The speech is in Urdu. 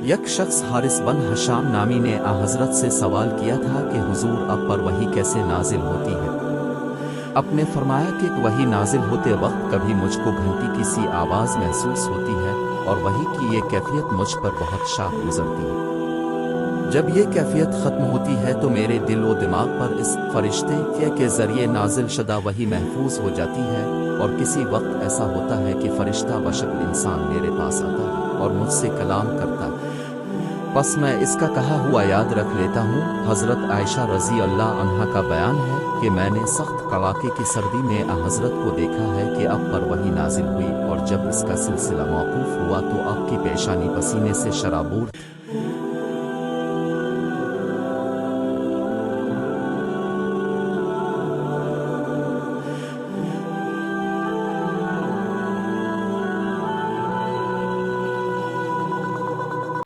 یک شخص حارث بن حشام نامی نے حضرت سے سوال کیا تھا کہ حضور اب پر وحی کیسے نازل ہوتی ہے؟ آپ نے فرمایا کہ وحی نازل ہوتے وقت کبھی مجھ کو گھنٹی کی سی آواز محسوس ہوتی ہے اور وحی کی یہ کیفیت مجھ پر بہت شاپ گزرتی ہے۔ جب یہ کیفیت ختم ہوتی ہے تو میرے دل و دماغ پر اس فرشتے کے ذریعے نازل شدہ وحی محفوظ ہو جاتی ہے، اور کسی وقت ایسا ہوتا ہے کہ فرشتہ بشکل انسان میرے پاس آتا ہے اور مجھ سے کلام کرتا ہے، بس میں اس کا کہا ہوا یاد رکھ لیتا ہوں۔ حضرت عائشہ رضی اللہ عنہا کا بیان ہے کہ میں نے سخت کڑاکے کی سردی میں حضرت کو دیکھا ہے کہ اب پر وحی نازل ہوئی، اور جب اس کا سلسلہ موقوف ہوا تو اب کی پیشانی پسینے سے شرابور تھی۔